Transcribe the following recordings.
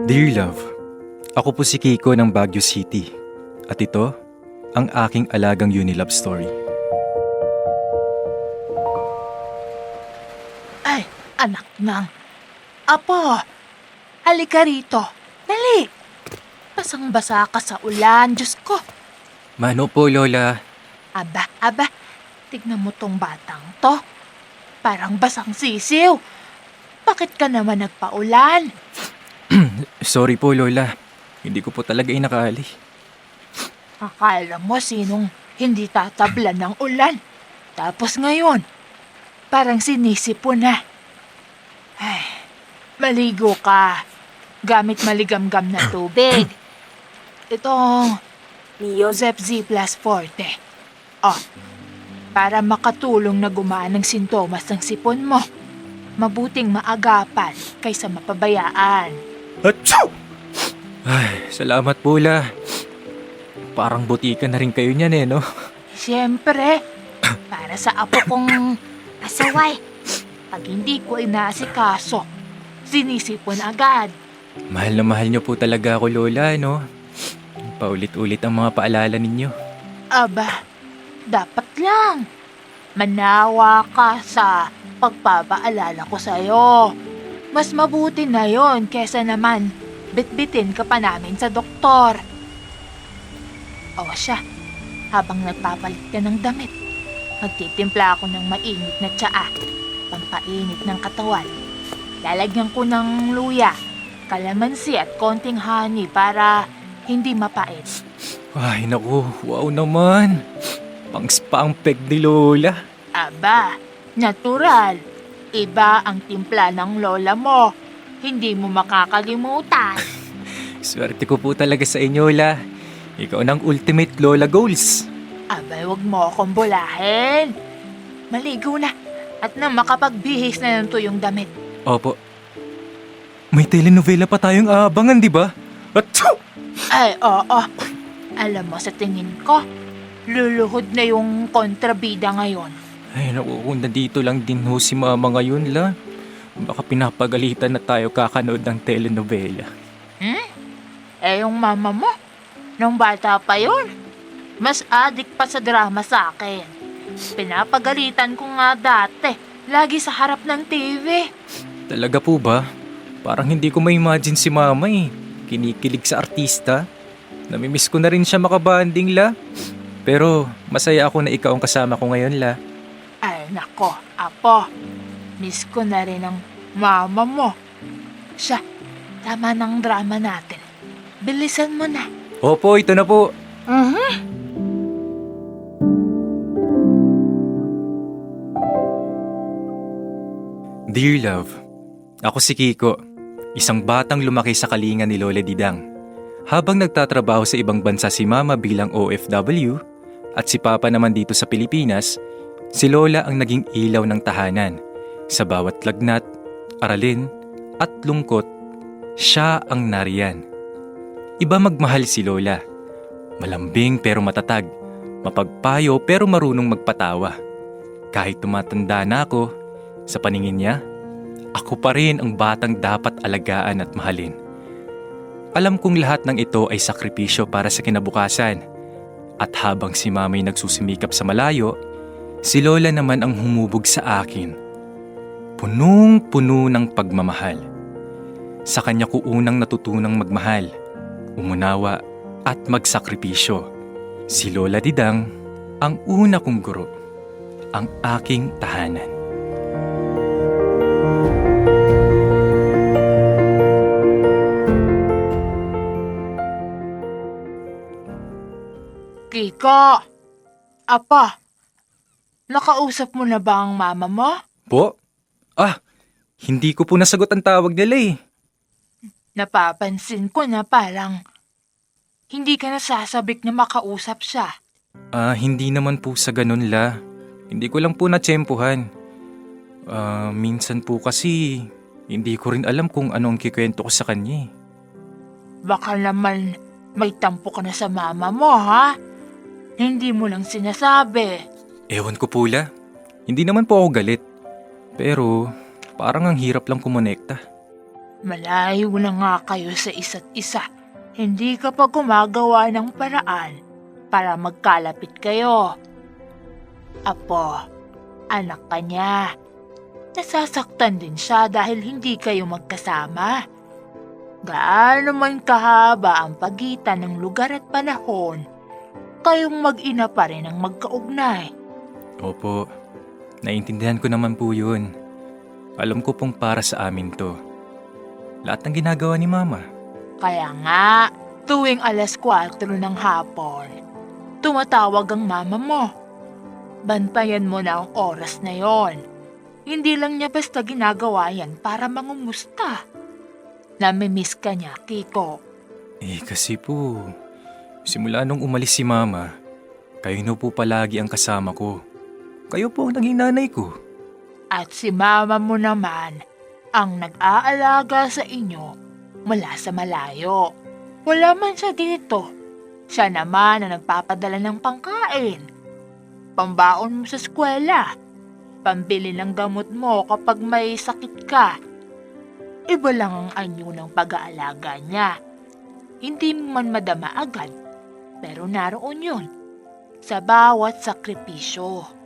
Dear Love, ako po si Kiko ng Baguio City at ito ang aking alagang Unilove story. Ay, anak ng... Apo, halika rito. Dali. Basang-basa ka sa ulan, Diyos ko. Mano po, Lola? Aba, tignan mo tong batang to. Parang basang sisiw. Bakit ka naman nagpaulan? Sorry po, Lola. Hindi ko po talaga inakali. Akala mo sinong hindi tatablan ng ulan. Tapos ngayon, parang sinisipo na. Ay, maligo ka. Gamit maligamgam na tubig. Itong Neozep Z plus Forte. Oh, para makatulong na gumaan ng sintomas ng sipon mo. Mabuting maagapan kaysa mapabayaan. Achoo! Ay, salamat po, La. Parang butika na rin kayo niyan no? Siyempre, para sa apo kong asaway. Pag hindi ko inaasikaso, sinisipon agad. Mahal na mahal niyo po talaga ako, Lola, no? Paulit-ulit ang mga paalala ninyo. Aba, dapat lang. Manawa ka sa pagpapaalala ko sa'yo. Mas mabuti na yon kesa naman bitbitin ka pa namin sa doktor. O siya, habang nagpapalit ka ng damit, magtitimpla ako ng mainit na tsaa, pampainit ng katawan. Lalagyan ko ng luya, kalamansi at konting honey para hindi mapait. Ay, naku, wow naman. Pang-spa ang peg ni Lola. Aba, natural. Iba ang timpla ng lola mo. Hindi mo makakalimutan. Swerte ko po talaga sa inyo, La. Ikaw ng ultimate Lola goals. Abay, wag mo akong bulahin. Maligo na at na makapagbihis na ng tuyong damit. Opo. May telenovela pa tayong aabangan, di ba? Achoo! Ay, oo. Alam mo, sa tingin ko, luluhod na yung kontrabida ngayon. Ay, naku, kung nandito lang din ho si Mama ngayon, La. Baka pinapagalitan na tayo kakanood ng telenovela. Eh, yung mama mo, nung bata pa yun, mas adik pa sa drama sa akin. Pinapagalitan ko nga dati, lagi sa harap ng TV. Talaga po ba? Parang hindi ko ma-imagine si Mama eh. Kinikilig sa artista. Namimiss ko na rin siya makabanding, La. Pero masaya ako na ikaw ang kasama ko ngayon, La. Ay, nako, apo. Miss ko na rin ang mama mo. Siya, tama ng drama natin. Bilisan mo na. Opo, ito na po. Dear Love, ako si Kiko, isang batang lumaki sa kalingan ni Lola Didang. Habang nagtatrabaho sa ibang bansa si Mama bilang OFW at si Papa naman dito sa Pilipinas, si Lola ang naging ilaw ng tahanan. Sa bawat lagnat, aralin at lungkot, siya ang nariyan. Iba magmahal si Lola. Malambing pero matatag, mapagpayo pero marunong magpatawa. Kahit tumatanda na ako, sa paningin niya, ako pa rin ang batang dapat alagaan at mahalin. Alam kong lahat ng ito ay sakripisyo para sa kinabukasan. At habang si Mama'y nagsusumikap sa malayo, si Lola naman ang humubog sa akin. Punong-puno ng pagmamahal. Sa kanya ko unang natutunang magmahal, umunawa at magsakripisyo. Si Lola Didang ang una kong guro, ang aking tahanan. Kiko! Apa, nakausap mo na ba ang mama mo? Po? Hindi ko po nasagot ang tawag nila eh. Napapansin ko na parang hindi ka nasasabik na makausap siya. Hindi naman po sa ganun, La. Hindi ko lang po natsempuhan. Minsan po kasi hindi ko rin alam kung ano ang kikwento ko sa kanya eh. Baka naman may tampo ka na sa mama mo, ha? Hindi mo lang sinasabi. Ewan ko po, La. Hindi naman po ako galit. Pero Parang ang hirap lang kumonekta. Malayo na nga kayo sa isa't isa. Hindi ka pa gumagawa ng paraan para magkalapit kayo. Apo, anak ka niya. Nasasaktan din siya dahil hindi kayo magkasama. Gaano man kahaba ang pagitan ng lugar at panahon, kayong mag-ina pa rin ang magkaugnay. Opo, naiintindihan ko naman po yun. Alam ko pong para sa amin to. Lahat ng ginagawa ni Mama. Kaya nga, tuwing 4:00 ng hapon, tumatawag ang mama mo. Bantayan mo na ang oras na yon. Hindi lang niya basta ginagawa yan para mangumusta. Namimiss ka niya, Kiko. Kasi po, simula nung umalis si Mama, kayo na po palagi ang kasama ko. Kayo po ang naging nanay ko. At si mama mo naman ang nag-aalaga sa inyo mula sa malayo. Wala man siya dito. Siya naman ang nagpapadala ng pangkain. Pambaon mo sa eskwela. Pambili ng gamot mo kapag may sakit ka. Iba lang ang anyo ng pag-aalaga niya. Hindi mo man madama agad, pero naroon yun sa bawat sakripisyo.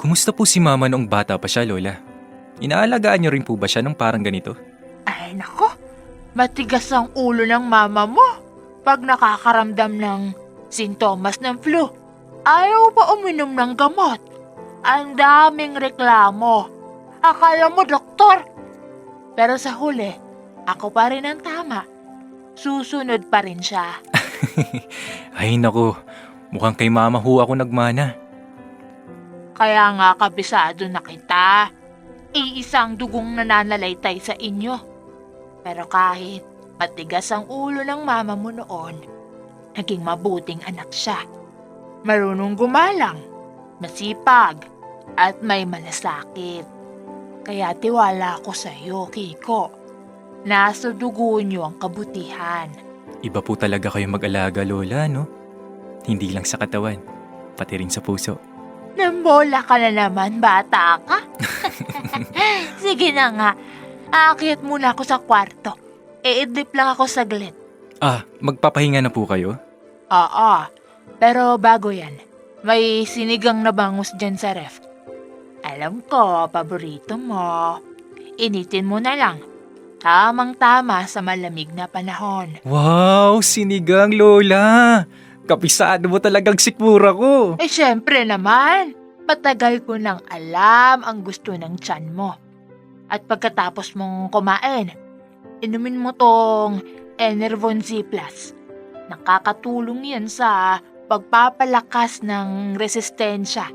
Kumusta po si Mama noong bata pa siya, Lola? Inaalagaan niyo rin po ba siya nung parang ganito? Ay nako, matigas ang ulo ng mama mo pag nakakaramdam ng sintomas ng flu. Ayaw pa uminom ng gamot. Ang daming reklamo. Akala mo doktor. Pero sa huli, ako pa rin ang tama. Susunod pa rin siya. Ay nako, mukhang kay Mama ho ako nagmana. Kaya nga kabisado na kita. Iisang dugong nananalaytay sa inyo. Pero kahit matigas ang ulo ng mama mo noon, naging mabuting anak siya. Marunong gumalang, masipag, at may malasakit. Kaya tiwala ko sa iyo, Kiko. Nasa dugo niyo ang kabutihan. Iba po talaga kayo mag-alaga, Lola, no? Hindi lang sa katawan, pati rin sa puso. Nambola ka na naman, bata ka. Sige na nga, aakyat muna ako sa kwarto. Iidlip lang ako saglit. Magpapahinga na po kayo? Oo, pero bago yan, may sinigang na bangus dyan sa ref. Alam ko, paborito mo. Initin mo na lang. Tamang-tama sa malamig na panahon. Wow, sinigang, Lola! Kapisado mo talagang sikmura ko. Syempre naman, matagal ko nang alam ang gusto ng tiyan mo. At pagkatapos mong kumain, inumin mo tong Enervon Z+. Nakakatulong yan sa pagpapalakas ng resistensya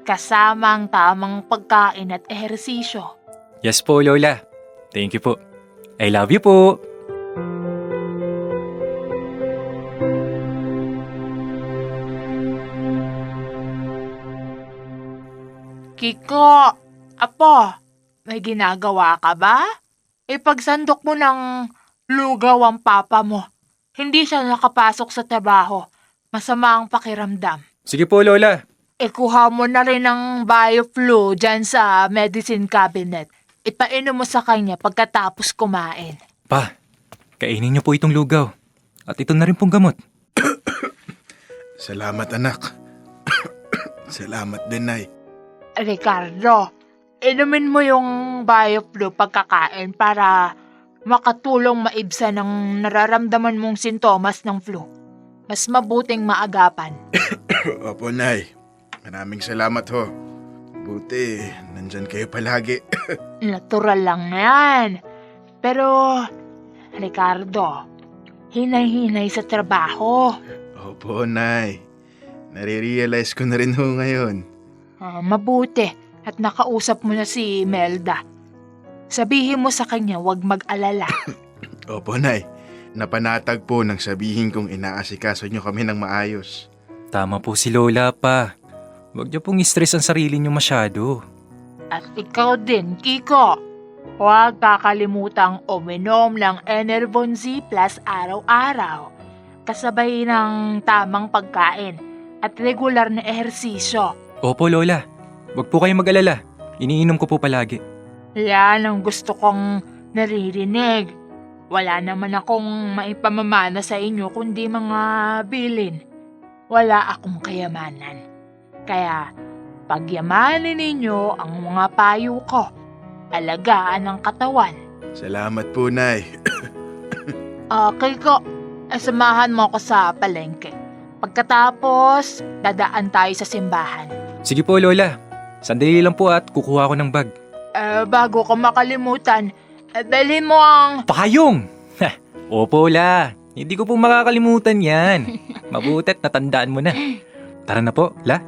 kasama ang tamang pagkain at ehersisyo. Yes po, Lola. Thank you po. I love you po. Kiko, apo, may ginagawa ka ba? Pagsandok mo ng lugaw ang papa mo, hindi siya nakapasok sa trabaho. Masama ang pakiramdam. Sige po, Lola. Kuha mo na rin ng BioFlu dyan sa medicine cabinet. Ipainom mo sa kanya pagkatapos kumain. Pa, kainin niyo po itong lugaw. At ito na rin pong gamot. Salamat, anak. Salamat din, Nay. Ricardo, inumin mo yung BioFlu pagkakain para makatulong maibsan ang nararamdaman mong sintomas ng flu. Mas mabuting maagapan. Opo, Nay. Maraming salamat ho. Buti, nandyan kayo palagi. Natural lang yan. Pero, Ricardo, hinay-hinay sa trabaho. Opo, Nay. Nare-realize ko na rin ho ngayon. Mabuti at nakausap mo na si Melda. Sabihin mo sa kanya huwag mag-alala. Opo, Nay. Napanatag po nang sabihin kong inaasikaso niyo kami ng maayos. Tama po si Lola, pa. Huwag niyo pong i-stress ang sarili niyo masyado. At ikaw din, Kiko. Huwag kakalimutang uminom ng Enervon Z+ araw-araw. Kasabay ng tamang pagkain at regular na ehersisyo. Opo, Lola. Huwag po kayong mag-alala. Iniinom ko po palagi. Yan ang gusto kong naririnig. Wala naman akong maipamamana sa inyo kundi mga bilin. Wala akong kayamanan. Kaya pagyamanin ninyo ang mga payo ko. Alagaan ang katawan. Salamat po, Nay. Kiko, samahan mo ko sa palengke. Pagkatapos, dadaan tayo sa simbahan. Sige po, Lola. Sandali lang po at kukuha ko ng bag. Bago ko makalimutan, dalhin mo ang... Payong! Opo, La. Hindi ko po makakalimutan yan. Mabuti't natandaan mo na. Tara na po, La.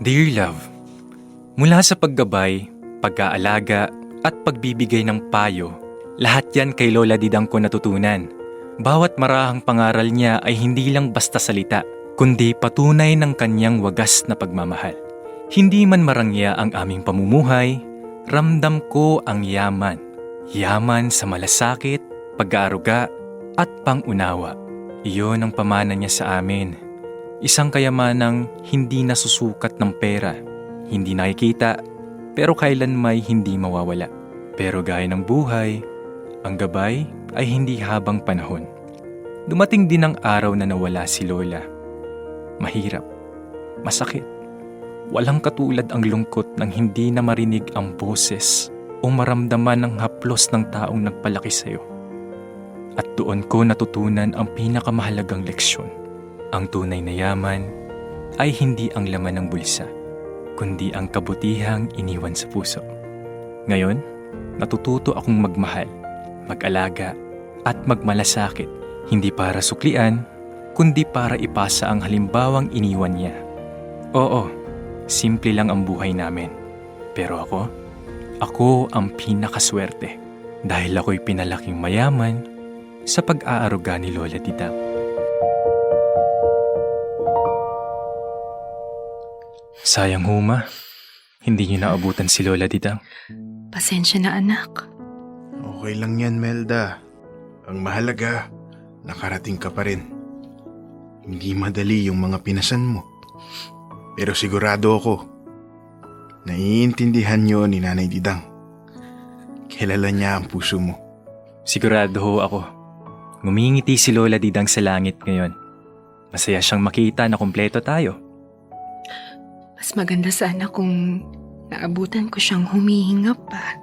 Dear Love, mula sa paggabay, pag-aalaga at pagbibigay ng payo, lahat yan kay Lola Didang ko natutunan. Bawat marahang pangaral niya ay hindi lang basta salita, kundi patunay ng kanyang wagas na pagmamahal. Hindi man marangya ang aming pamumuhay, ramdam ko ang yaman. Yaman sa malasakit, pag-aaruga at pangunawa. Iyon ang pamana niya sa amin. Isang kayamanang hindi nasusukat ng pera, hindi nakikita, pero kailan may hindi mawawala. Pero gaya ng buhay, ang gabay ay hindi habang panahon. Dumating din ang araw na nawala si Lola. Mahirap, masakit. Walang katulad ang lungkot ng hindi na marinig ang boses o maramdaman ang haplos ng taong nagpalaki sa'yo. At doon ko natutunan ang pinakamahalagang leksyon. Ang tunay na yaman ay hindi ang laman ng bulsa, kundi ang kabutihang iniwan sa puso. Ngayon, natututo akong magmahal, mag-alaga at magmalasakit, hindi para suklian, kundi para ipasa ang halimbawang iniwan niya. Oo, simple lang ang buhay namin. Pero ako ang pinakaswerte dahil ako'y pinalaking mayaman sa pag-aaruga ni Lola Didang. Sayang huma, hindi niyo naabutan si Lola Didang. Pasensya na anak. Okay lang yan, Melda. Ang mahalaga, nakarating ka pa rin. Hindi madali yung mga pinasan mo. Pero sigurado ako, naiintindihan niyo ni Nanay Didang. Kilala niya ang puso mo. Sigurado ho ako. Ngumingiti si Lola Didang sa langit ngayon. Masaya siyang makita na kumpleto tayo. Mas maganda sana kung naabutan ko siyang humihinga pa.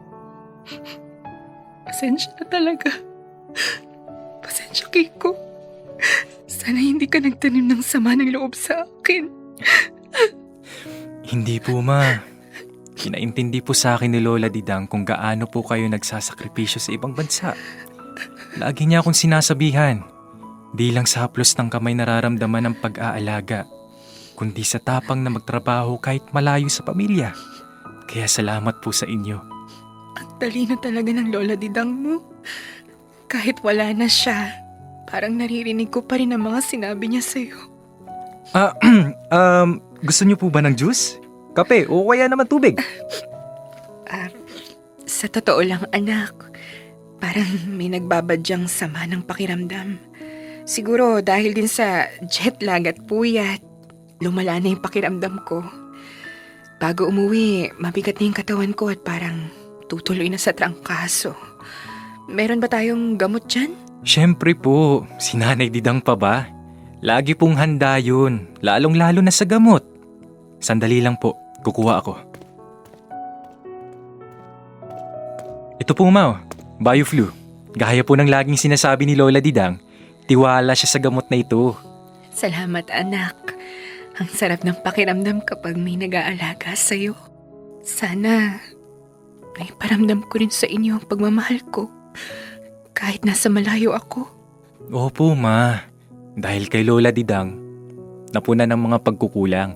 Pasensya na talaga. Pasensya, Kiko. Sana hindi ka nagtanim ng sama ng loob sa akin. Hindi po, Ma. Kinaintindi po sa akin ni Lola Didang kung gaano po kayo nagsasakripisyo sa ibang bansa. Lagi niya akong sinasabihan, di lang sa haplos ng kamay nararamdaman ang pag-aalaga, kundi sa tapang na magtrabaho kahit malayo sa pamilya. Kaya salamat po sa inyo. Ang talino talaga ng Lola Didang mo. Kahit wala na siya, parang naririnig ko pa rin ang mga sinabi niya sa'yo. Gusto niyo po ba ng juice? Kape o kaya naman tubig? Sa totoo lang, anak, parang may nagbabadyang sama ng pakiramdam. Siguro dahil din sa jet lag at puyat, lumala na yung pakiramdam ko. Bago umuwi, mabigat na yung katawan ko at parang tutuloy na sa trangkaso. Meron ba tayong gamot dyan? Siyempre po, si Nanay Didang pa ba? Lagi pong handa yun, lalong-lalo na sa gamot. Sandali lang po, kukuha ako. Ito po, Mau, BioFlu. Gaya po ng laging sinasabi ni Lola Didang, tiwala siya sa gamot na ito. Salamat, anak. Ang sarap ng pakiramdam kapag may nag-aalaga sa'yo. Sana may paramdam ko rin sa inyo ang pagmamahal ko kahit nasa malayo ako. Opo, Ma. Dahil kay Lola Didang, napunan ng mga pagkukulang.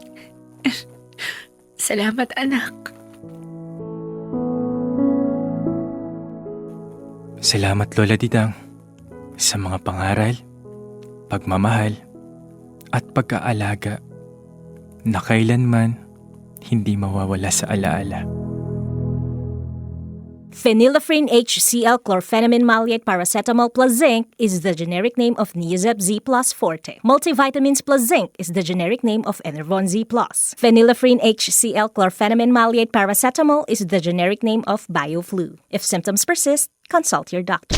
Salamat, anak. Salamat, Lola Didang, sa mga pangaral, pagmamahal, at pag-aalaga na kailanman hindi mawawala sa alaala. Phenylephrine HCl chlorphenamine maleate paracetamol plus zinc is the generic name of Neozep Z Plus Forte. Multivitamins plus zinc is the generic name of Enervon Z Plus. Phenylephrine HCl chlorphenamine maleate paracetamol is the generic name of BioFlu. If symptoms persist, consult your doctor.